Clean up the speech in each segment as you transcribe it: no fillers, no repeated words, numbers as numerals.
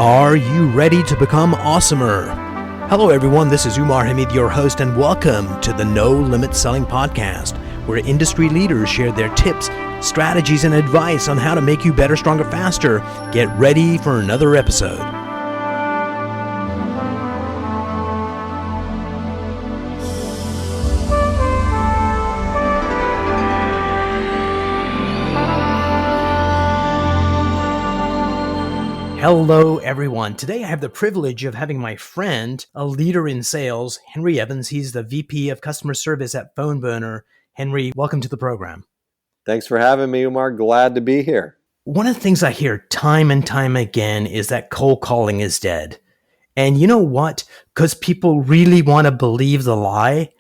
Are you ready to become awesomer? Hello everyone, this is Umar, your host, and welcome to the No Limit Selling Podcast, where industry leaders share their tips, strategies, and advice on how to make you better, stronger, faster. Get ready for another episode. Hello everyone. Today I have the privilege of having my friend, a leader in sales, Henry Evans. He's the VP of Customer Service at PhoneBurner. Henry, welcome to the program. Thanks for having me, Umar. Glad to be here. One of the things I hear time and time again is that cold calling is dead. And you know what? Because people really want to believe the lie,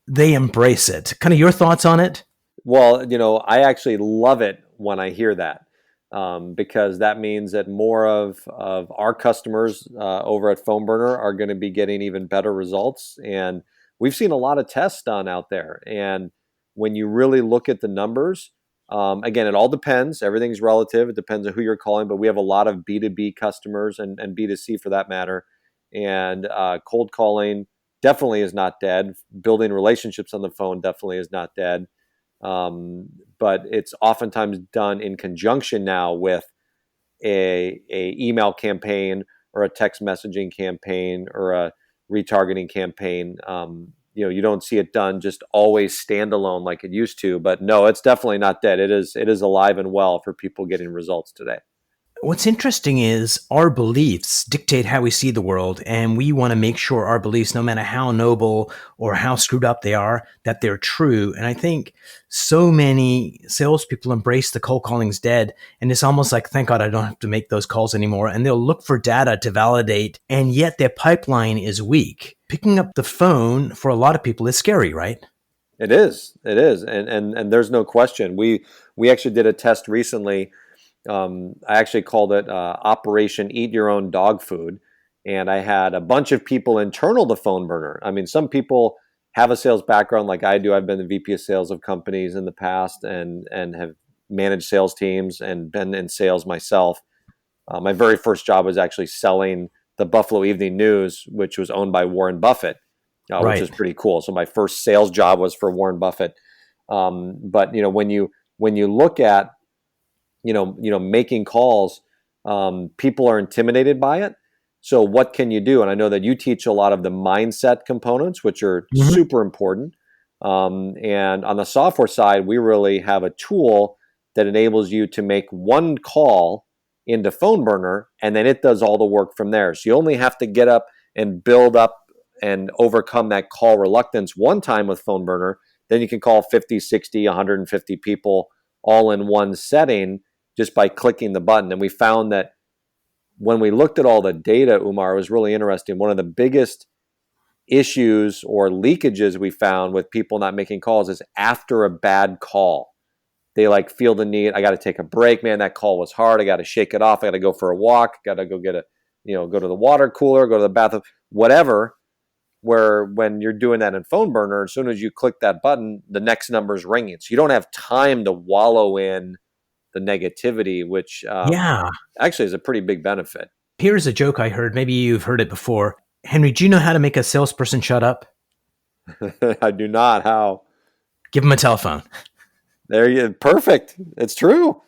they embrace it. Kind of your thoughts on it? Well, I actually love it when I hear that. Because that means that more of our customers over at PhoneBurner are going to be getting even better results. And we've seen a lot of tests done out there. And when you really look at the numbers, again, it all depends. Everything's relative. It depends on who you're calling. But we have a lot of B2B customers and B2C for that matter. And cold calling definitely is not dead. Building relationships on the phone definitely is not dead. But it's oftentimes done in conjunction now with a email campaign or a text messaging campaign or a retargeting campaign. You don't see it done just always standalone like it used to. But no, it's definitely not dead. It is alive and well for people getting results today. What's interesting is our beliefs dictate how we see the world, and we want to make sure our beliefs, no matter how noble or how screwed up they are, that they're true. And I think so many salespeople embrace the cold calling's dead, and it's almost like, thank God I don't have to make those calls anymore. And they'll look for data to validate, and yet their pipeline is weak. Picking up the phone for a lot of people is scary, right? It is. And there's no question. We actually did a test recently. I actually called it Operation Eat Your Own Dog Food. And I had a bunch of people internal to PhoneBurner. I mean, some people have a sales background like I do. I've been the VP of sales of companies in the past and have managed sales teams and been in sales myself. My very first job was actually selling the Buffalo Evening News, which was owned by Warren Buffett, Right. which is pretty cool. So my first sales job was for Warren Buffett. But when you look at making calls, people are intimidated by it. So what can you do? And I know that you teach a lot of the mindset components, which are super important. And on the software side, we really have a tool that enables you to make one call into PhoneBurner, and then it does all the work from there. So you only have to get up and build up and overcome that call reluctance one time with PhoneBurner. Then you can call 50, 60, 150 people all in one setting just by clicking the button. And we found that when we looked at all the data, Umar, it was really interesting. One of the biggest issues or leakages we found with people not making calls is after a bad call. They feel the need, I got to take a break, man, that call was hard. I got to shake it off. I got to go for a walk. Got to go go to the water cooler, go to the bathroom, whatever. Where when you're doing that in PhoneBurner, as soon as you click that button, the next number is ringing. So you don't have time to wallow in the negativity, which actually is a pretty big benefit. Here's a joke I heard. Maybe you've heard it before. Henry, do you know how to make a salesperson shut up? I do not. How? Give them a telephone. There you perfect. It's true.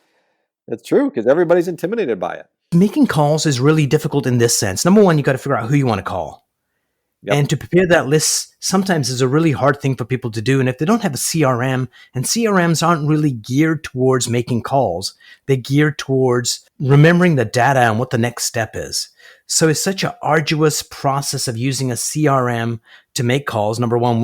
It's true because everybody's intimidated by it. Making calls is really difficult in this sense. Number one, you got to figure out who you want to call. Yep. And to prepare that list sometimes is a really hard thing for people to do. And if they don't have a CRM, and CRMs aren't really geared towards making calls, they're geared towards remembering the data and what the next step is. So it's such an arduous process of using a CRM to make calls. Number one,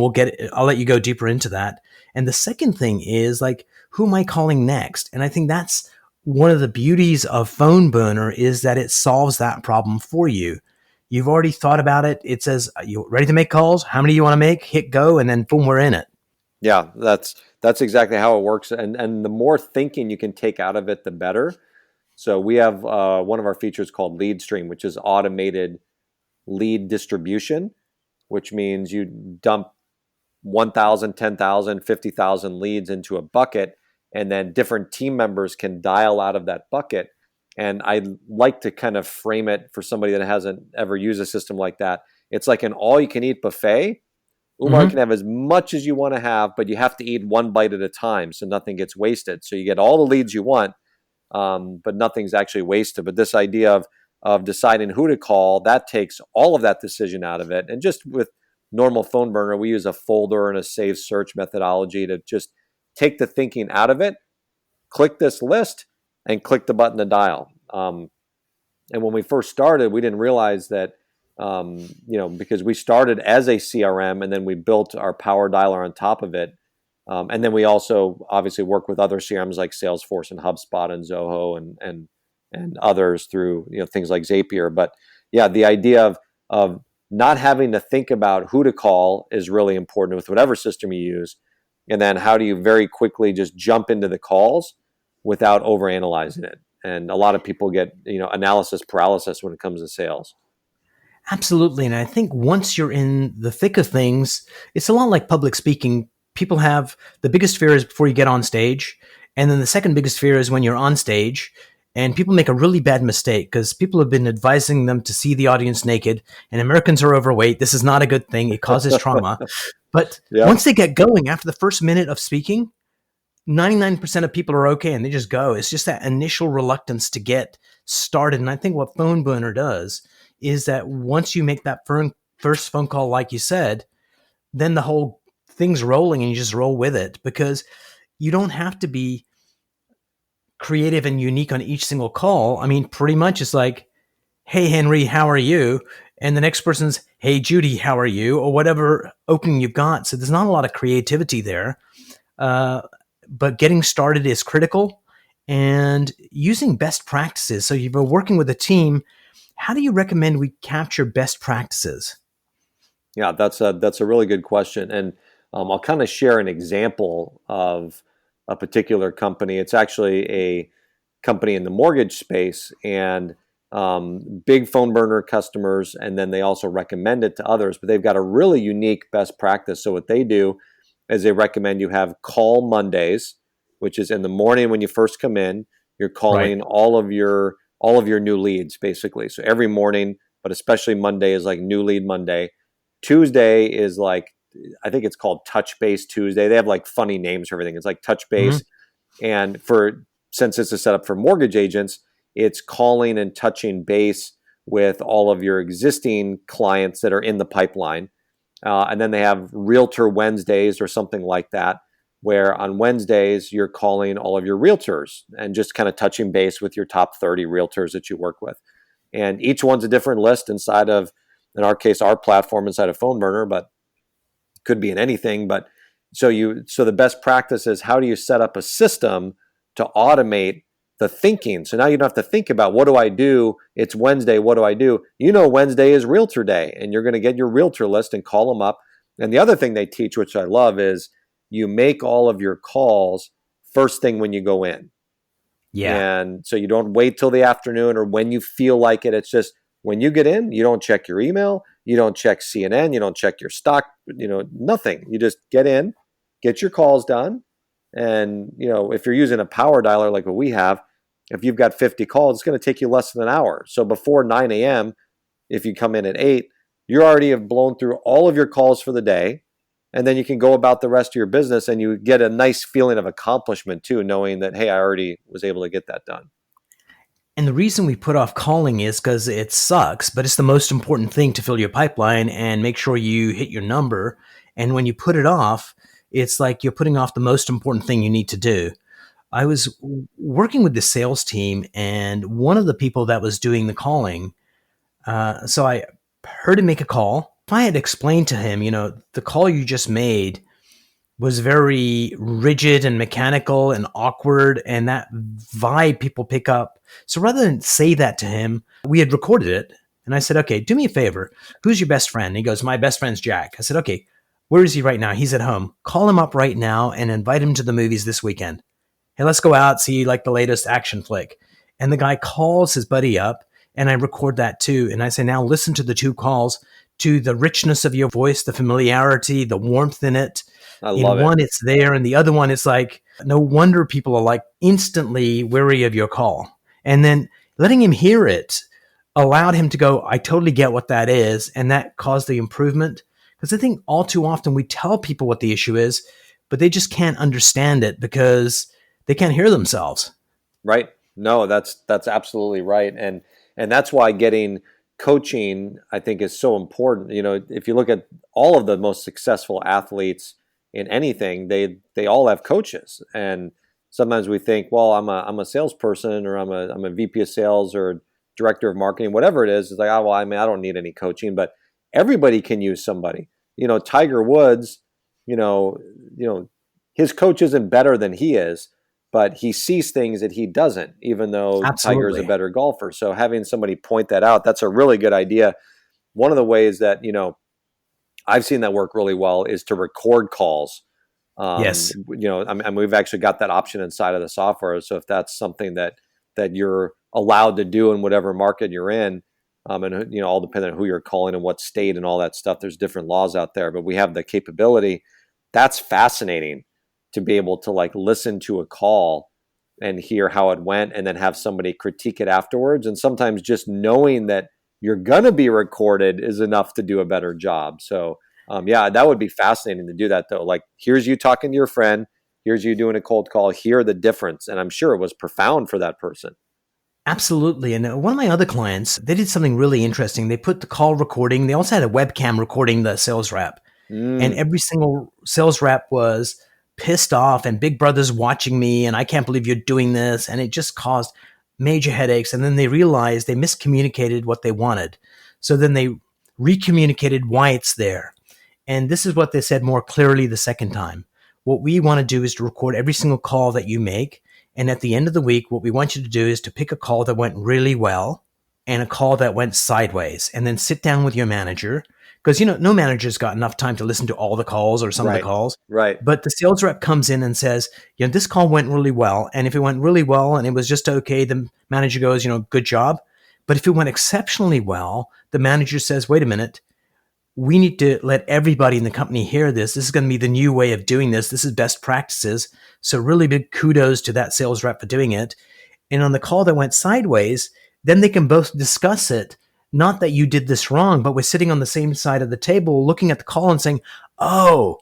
I'll let you go deeper into that. And the second thing is who am I calling next? And I think that's one of the beauties of PhoneBurner is that it solves that problem for you. You've already thought about it. It says, are you ready to make calls? How many do you want to make? Hit go, and then boom, we're in it. Yeah, that's exactly how it works. And the more thinking you can take out of it, the better. So we have one of our features called Lead Stream, which is automated lead distribution, which means you dump 1,000, 10,000, 50,000 leads into a bucket, and then different team members can dial out of that bucket And I like to kind of frame it for somebody that hasn't ever used a system like that. It's like an all-you-can-eat buffet. Umar, you Mm-hmm. can have as much as you want to have, but you have to eat one bite at a time so nothing gets wasted. So you get all the leads you want, but nothing's actually wasted. But this idea of deciding who to call, that takes all of that decision out of it. And just with normal PhoneBurner, we use a folder and a save search methodology to just take the thinking out of it. Click this list and click the button to dial. And when we first started, we didn't realize that, because we started as a CRM and then we built our power dialer on top of it. And then we also obviously work with other CRMs like Salesforce and HubSpot and Zoho and others through things like Zapier. But yeah, the idea of not having to think about who to call is really important with whatever system you use. And then how do you very quickly just jump into the calls without overanalyzing it? And a lot of people get analysis paralysis when it comes to sales. Absolutely. And I think once you're in the thick of things, it's a lot like public speaking. People have the biggest fear is before you get on stage. And then the second biggest fear is when you're on stage. And people make a really bad mistake because people have been advising them to see the audience naked, and Americans are overweight. This is not a good thing. It causes trauma. But Yeah. once they get going after the first minute of speaking, 99% of people are okay and they just go. It's just that initial reluctance to get started. And I think what PhoneBurner does is that once you make that first phone call, like you said, then the whole thing's rolling and you just roll with it, because you don't have to be creative and unique on each single call. I mean, pretty much it's like, hey, Henry, how are you? And the next person's, hey, Judy, how are you? Or whatever opening you've got. So there's not a lot of creativity there. But getting started is critical, and using best practices. So you've been working with a team. How do you recommend we capture best practices? Yeah, that's a really good question. And I'll kind of share an example of a particular company. It's actually a company in the mortgage space, and big PhoneBurner customers, and then they also recommend it to others, but they've got a really unique best practice. So what they do is they recommend you have call Mondays, which is in the morning when you first come in. You're calling Right. all of your new leads, basically. So every morning, but especially Monday is like new lead Monday. Tuesday is like, I think it's called Touch Base Tuesday. They have like funny names for everything. It's like Touch Base. And since it's a setup for mortgage agents, it's calling and touching base with all of your existing clients that are in the pipeline. And then they have Realtor Wednesdays or something like that, where on Wednesdays you're calling all of your realtors and just kind of touching base with your top 30 realtors that you work with. And each one's a different list inside of, in our case, our platform inside of PhoneBurner, but could be in anything. But so the best practice is, how do you set up a system to automate the thinking? So now you don't have to think about, what do I do? It's Wednesday. What do I do? Wednesday is Realtor Day, and you're going to get your realtor list and call them up. And the other thing they teach, which I love, is you make all of your calls first thing when you go in. Yeah. And so you don't wait till the afternoon or when you feel like it. It's just when you get in, you don't check your email, you don't check CNN, you don't check your stock, nothing. You just get in, get your calls done. And, if you're using a power dialer like what we have, if you've got 50 calls, it's going to take you less than an hour. So before 9 a.m., if you come in at 8, you already have blown through all of your calls for the day. And then you can go about the rest of your business, and you get a nice feeling of accomplishment too, knowing that, hey, I already was able to get that done. And the reason we put off calling is because it sucks, but it's the most important thing to fill your pipeline and make sure you hit your number. And when you put it off, it's like you're putting off the most important thing you need to do. I was working with the sales team, and one of the people that was doing the calling, so I heard him make a call. If I had explained to him, the call you just made was very rigid and mechanical and awkward, and that vibe people pick up. So rather than say that to him, we had recorded it. And I said, okay, do me a favor. Who's your best friend? And he goes, my best friend's Jack. I said, okay, where is he right now? He's at home. Call him up right now and invite him to the movies this weekend. Hey, let's go out, see like the latest action flick. And the guy calls his buddy up, and I record that too. And I say, now listen to the two calls, to the richness of your voice, the familiarity, the warmth in it. I love it. One, it's there, and the other one, it's like, no wonder people are like instantly weary of your call. And then letting him hear it allowed him to go, I totally get what that is. And that caused the improvement. Because I think all too often we tell people what the issue is, but they just can't understand it because they can't hear themselves. Right. No, that's absolutely right. And that's why getting coaching, I think, is so important. You know, if you look at all of the most successful athletes in anything, they all have coaches. And sometimes we think, well, I'm a salesperson, or I'm a VP of sales, or director of marketing, whatever it is. It's like, oh, well, I mean, I don't need any coaching, but everybody can use somebody. You know, Tiger Woods, you know, you know, his coach isn't better than he is, but he sees things that he doesn't, even though Tiger is a Absolutely. better golfer. So having somebody point that out, that's a really good idea. One of the ways that, I've seen that work really well is to record calls. Yes. We've actually got that option inside of the software. So if that's something that you're allowed to do in whatever market you're in, and all depending on who you're calling and what state and all that stuff, there's different laws out there, but we have the capability. That's fascinating to be able to like listen to a call and hear how it went, and then have somebody critique it afterwards. And sometimes just knowing that you're going to be recorded is enough to do a better job. So, yeah, that would be fascinating to do that, though. Like, here's you talking to your friend, here's you doing a cold call, hear the difference. And I'm sure it was profound for that person. Absolutely. And one of my other clients, they did something really interesting. They put the call recording, they also had a webcam recording the sales rep. And Mm, every single sales rep was pissed off, and Big Brother's watching me, and I can't believe you're doing this. And it just caused major headaches. And then they realized they miscommunicated what they wanted. So then they recommunicated why it's there. And this is what they said more clearly the second time. What we want to do is to record every single call that you make. And at the end of the week, what we want you to do is to pick a call that went really well and a call that went sideways, and then sit down with your manager. Because, no manager's got enough time to listen to all the calls or some of the right, calls. right, But the sales rep comes in and says, this call went really well. And if it went really well and it was just okay, the manager goes, good job. But if it went exceptionally well, the manager says, wait a minute, we need to let everybody in the company hear this. This is going to be the new way of doing this. This is best practices. So really big kudos to that sales rep for doing it. And on the call that went sideways, then they can both discuss it. Not that you did this wrong, but we're sitting on the same side of the table looking at the call and saying, oh,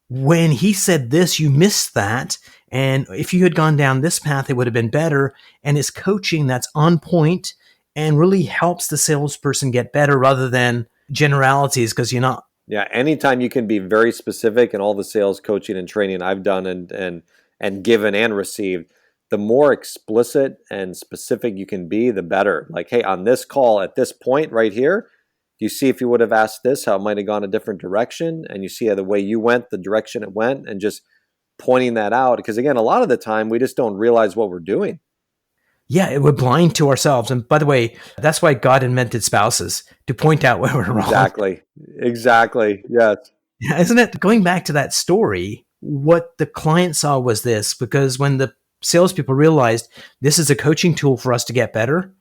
when he said this, you missed that. And if you had gone down this path, it would have been better. And it's coaching that's on point and really helps the salesperson get better rather than generalities, because you're not. yeah. Anytime you can be very specific, and all the sales coaching and training I've done and given and received, the more explicit and specific you can be, the better. Like, hey, on this call at this point right here, you see if you would have asked this, how it might have gone a different direction, and you see how the way you went, the direction it went, and just pointing that out. Because again, a lot of the time we just don't realize what we're doing. Yeah, we're blind to ourselves. And by the way, that's why God invented spouses, to point out where we're wrong. Exactly. Exactly. Yes. Isn't it? Going back to that story, what the client saw was this, because when the salespeople realized this is a coaching tool for us to get better,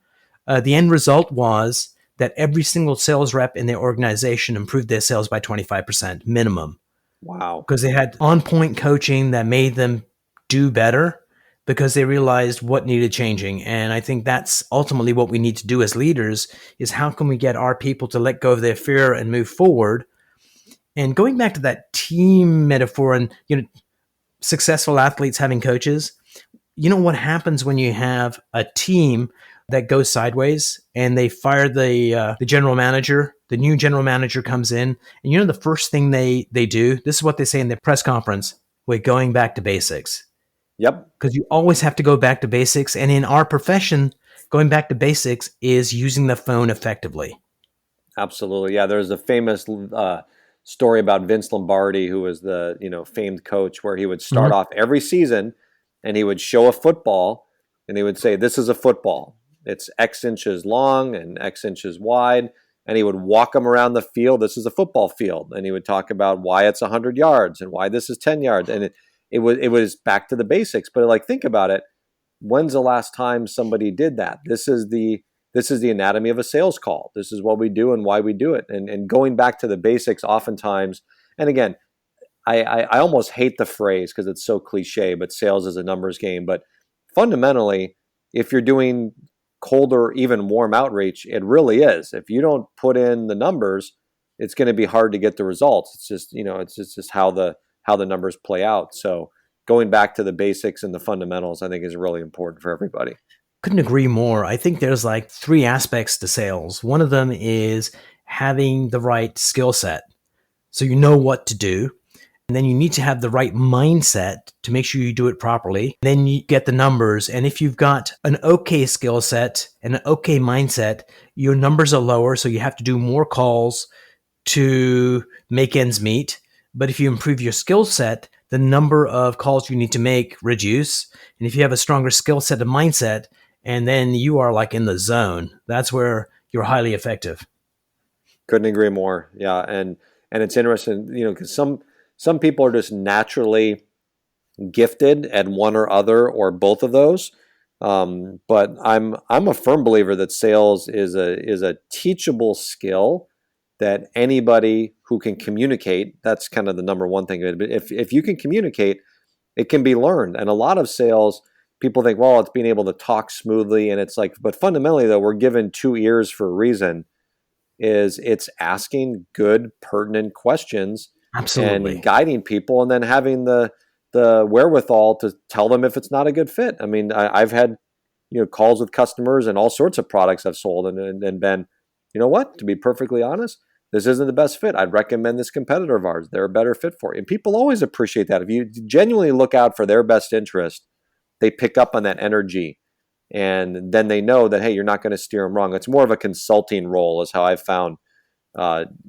the end result was that every single sales rep in their organization improved their sales by 25% minimum, Wow. because they had on point coaching that made them do better because they realized what needed changing. And I think that's ultimately what we need to do as leaders, is how can we get our people to let go of their fear and move forward. And going back to that team metaphor and, successful athletes having coaches, what happens when you have a team that goes sideways and they fire the general manager, the new general manager comes in, and the first thing they do, this is what they say in their press conference: we're going back to basics. Yep. Because you always have to go back to basics. And in our profession, going back to basics is using the phone effectively. Absolutely. Yeah. There's a famous story about Vince Lombardi, who was the famed coach, where he would start Mm-hmm. off every season and he would show a football, and he would say, "This is a football. It's X inches long and X inches wide." And he would walk them around the field. This is a football field, and he would talk about why it's 100 yards and why this is 10 yards. And it was back to the basics. But like, think about it. When's the last time somebody did that? This is the anatomy of a sales call. This is what we do and why we do it. And going back to the basics oftentimes, and again, I almost hate the phrase because it's so cliche, but sales is a numbers game. But fundamentally, if you're doing cold or even warm outreach, it really is. If you don't put in the numbers, it's going to be hard to get the results. It's just, it's just how the numbers play out. So going back to the basics and the fundamentals, I think is really important for everybody. Couldn't agree more. I think there's like three aspects to sales. One of them is having the right skill set. So you know what to do. And then you need to have the right mindset to make sure you do it properly. Then you get the numbers. And if you've got an okay skill set and an okay mindset, your numbers are lower. So you have to do more calls to make ends meet. But if you improve your skill set, the number of calls you need to make reduce. And if you have a stronger skill set and mindset, and then you are like in the zone, that's where you're highly effective. Couldn't agree more. Yeah. And it's interesting, because some people are just naturally gifted at one or other or both of those. But I'm a firm believer that sales is a teachable skill that anybody who can communicate, that's kind of the number one thing. But if you can communicate, it can be learned. And a lot of sales, people think, well, it's being able to talk smoothly. And it's like, but fundamentally though, we're given 2 ears for a reason. It's asking good, pertinent questions. Absolutely. And guiding people, and then having the wherewithal to tell them if it's not a good fit. I mean, I've had calls with customers and all sorts of products I've sold, and been, you know what? To be perfectly honest, this isn't the best fit. I'd recommend this competitor of ours. They're a better fit for you. And people always appreciate that. If you genuinely look out for their best interest, they pick up on that energy. And then they know that, hey, you're not going to steer them wrong. It's more of a consulting role, is how I've found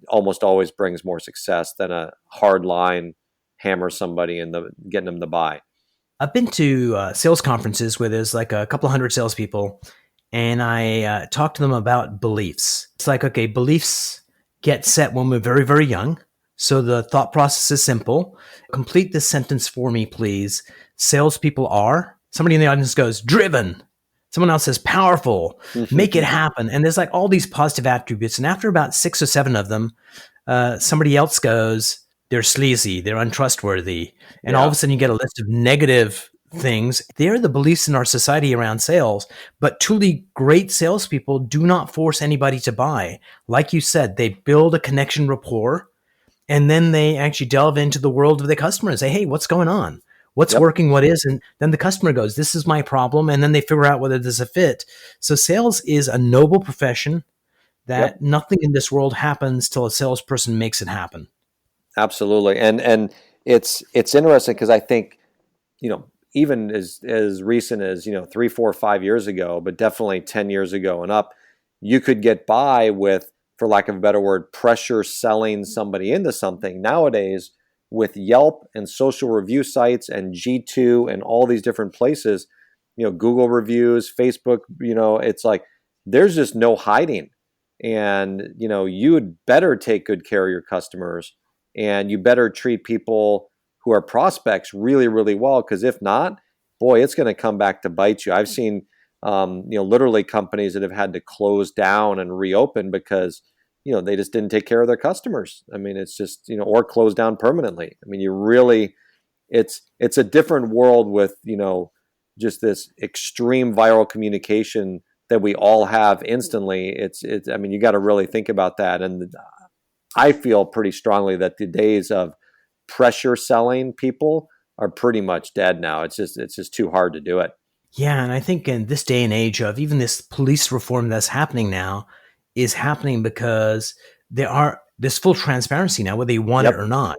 almost always brings more success than a hard line hammer somebody and getting them to buy. I've been to sales conferences where there's like a couple hundred salespeople, and I talk to them about beliefs. It's like, okay, beliefs get set when we're very, very young. So the thought process is simple. Complete this sentence for me, please. Salespeople are, somebody in the audience goes, driven. Someone else says powerful, make it happen. And there's like all these positive attributes. And after about 6 or 7 of them, somebody else goes, they're sleazy, they're untrustworthy. And all of a sudden you get a list of negative things. They're the beliefs in our society around sales. But truly great salespeople do not force anybody to buy. Like you said, they build a connection rapport, and then they actually delve into the world of the customer and say, hey, what's going on? What's working, what is, and then the customer goes, this is my problem, and then they figure out whether there's a fit. So sales is a noble profession that nothing in this world happens till a salesperson makes it happen. Absolutely. And it's interesting because I think, even as recent as, 3, 4, 5 years ago, but definitely 10 years ago and up, you could get by with, for lack of a better word, pressure selling somebody into something. Nowadays, with Yelp and social review sites and G2 and all these different places, Google reviews, Facebook, it's like there's just no hiding. And, you would better take good care of your customers, and you better treat people who are prospects really, really well. Because if not, boy, it's going to come back to bite you. I've seen, literally companies that have had to close down and reopen because they just didn't take care of their customers. I mean, it's just, or close down permanently. I mean, it's a different world with, just this extreme viral communication that we all have instantly. I mean, you got to really think about that. And I feel pretty strongly that the days of pressure selling people are pretty much dead now. It's just too hard to do it. Yeah. And I think in this day and age of even this police reform that's happening now, is happening because there's full transparency now, whether you want it or not.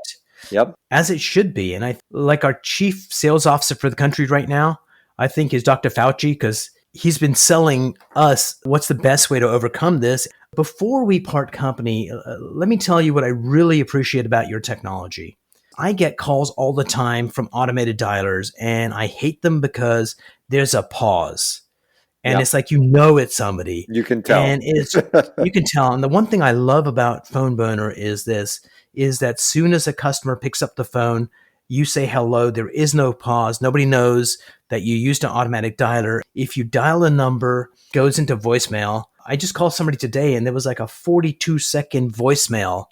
Yep. As it should be. And like our chief sales officer for the country right now, I think is Dr. Fauci, because he's been selling us what's the best way to overcome this. Before we part company, let me tell you what I really appreciate about your technology. I get calls all the time from automated dialers, and I hate them because there's a pause. And it's like, it's somebody. You can tell. And you can tell. And the one thing I love about PhoneBurner is that soon as a customer picks up the phone, you say hello. There is no pause. Nobody knows that you used an automatic dialer. If you dial a number, goes into voicemail. I just called somebody today, and there was like a 42-second voicemail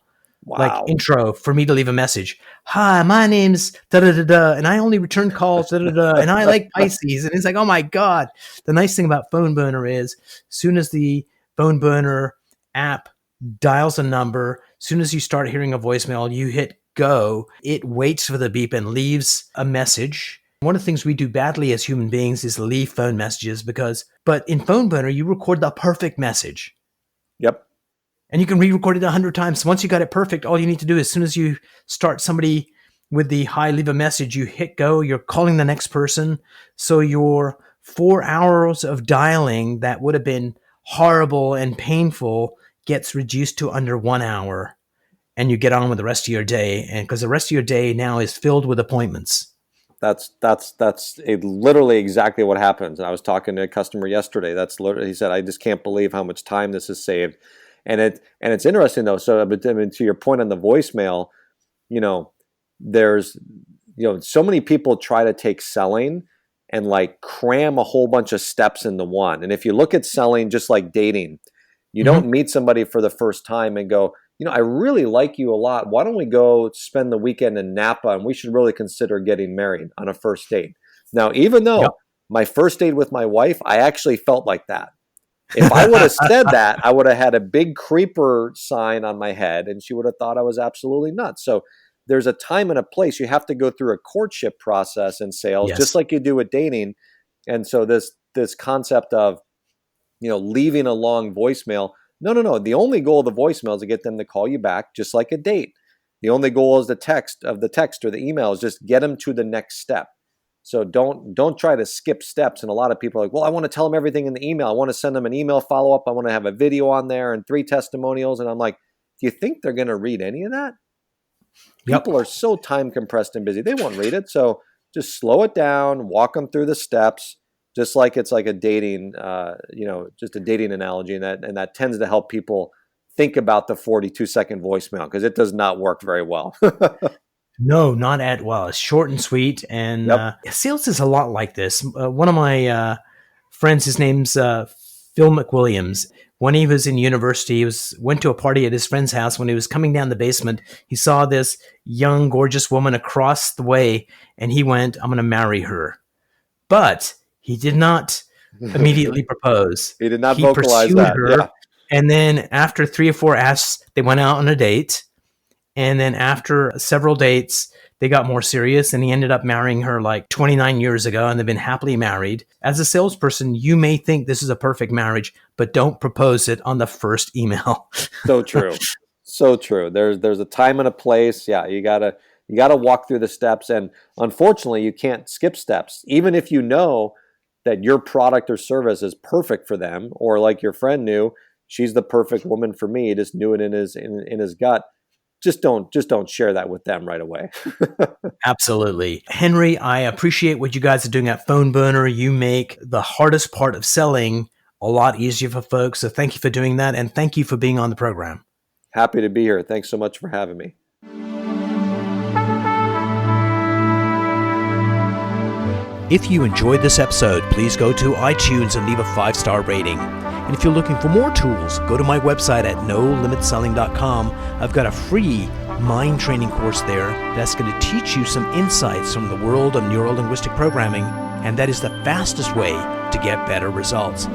like Wow. intro for me to leave a message. Hi, my name's da da da da, and I only return calls da da da, and I like Pisces. And it's like, oh my god. The nice thing about PhoneBurner is, soon as the PhoneBurner app dials a number, soon as you start hearing a voicemail, you hit go. It waits for the beep and leaves a message. One of the things we do badly as human beings is leave phone messages but in PhoneBurner, you record the perfect message. Yep. And you can re-record it 100 times. Once you got it perfect, all you need to do, as soon as you start somebody with the hi, leave a message, you hit go, you're calling the next person. So your 4 hours of dialing that would have been horrible and painful gets reduced to under 1 hour. And you get on with the rest of your day. And because the rest of your day now is filled with appointments. That's literally exactly what happens. And I was talking to a customer yesterday. He said, I just can't believe how much time this has saved. And it's interesting though. So, but I mean, to your point on the voicemail, there's, so many people try to take selling and like cram a whole bunch of steps into one. And if you look at selling just like dating, you don't meet somebody for the first time and go, I really like you a lot. Why don't we go spend the weekend in Napa, and we should really consider getting married on a first date. Now, even though my first date with my wife, I actually felt like that. If I would have said that, I would have had a big creeper sign on my head, and she would have thought I was absolutely nuts. So there's a time and a place. You have to go through a courtship process in sales, just like you do with dating. And so this concept of, leaving a long voicemail, no. The only goal of the voicemail is to get them to call you back, just like a date. The only goal is the text or the email is just get them to the next step. So don't try to skip steps. And a lot of people are like, well, I want to tell them everything in the email. I want to send them an email follow-up. I want to have a video on there and 3 testimonials. And I'm like, do you think they're going to read any of that? People are so time compressed and busy. They won't read it. So just slow it down, walk them through the steps, just like it's like a dating, just a dating analogy. And that tends to help people think about the 42-second voicemail, because it does not work very well. No, not at well. It's short and sweet, and sales is a lot like this. One of my friends, his name's Phil McWilliams. When he was in university, he went to a party at his friend's house. When he was coming down the basement, he saw this young, gorgeous woman across the way, and he went, "I'm going to marry her." But he did not immediately propose. He did not vocalize that. Her, yeah. And then after 3 or 4 asks, they went out on a date. And then after several dates, they got more serious, and he ended up marrying her like 29 years ago, and they've been happily married. As a salesperson, you may think this is a perfect marriage, but don't propose it on the first email. So true. So true. There's a time and a place. Yeah, you gotta walk through the steps, and unfortunately, you can't skip steps. Even if you know that your product or service is perfect for them, or like your friend knew, she's the perfect woman for me. He just knew it in his gut. Just don't share that with them right away. Absolutely. Henry, I appreciate what you guys are doing at PhoneBurner. You make the hardest part of selling a lot easier for folks. So thank you for doing that. And thank you for being on the program. Happy to be here. Thanks so much for having me. If you enjoyed this episode, please go to iTunes and leave a 5-star rating. And if you're looking for more tools, go to my website at nolimitselling.com. I've got a free mind training course there that's going to teach you some insights from the world of neuro-linguistic programming, and that is the fastest way to get better results.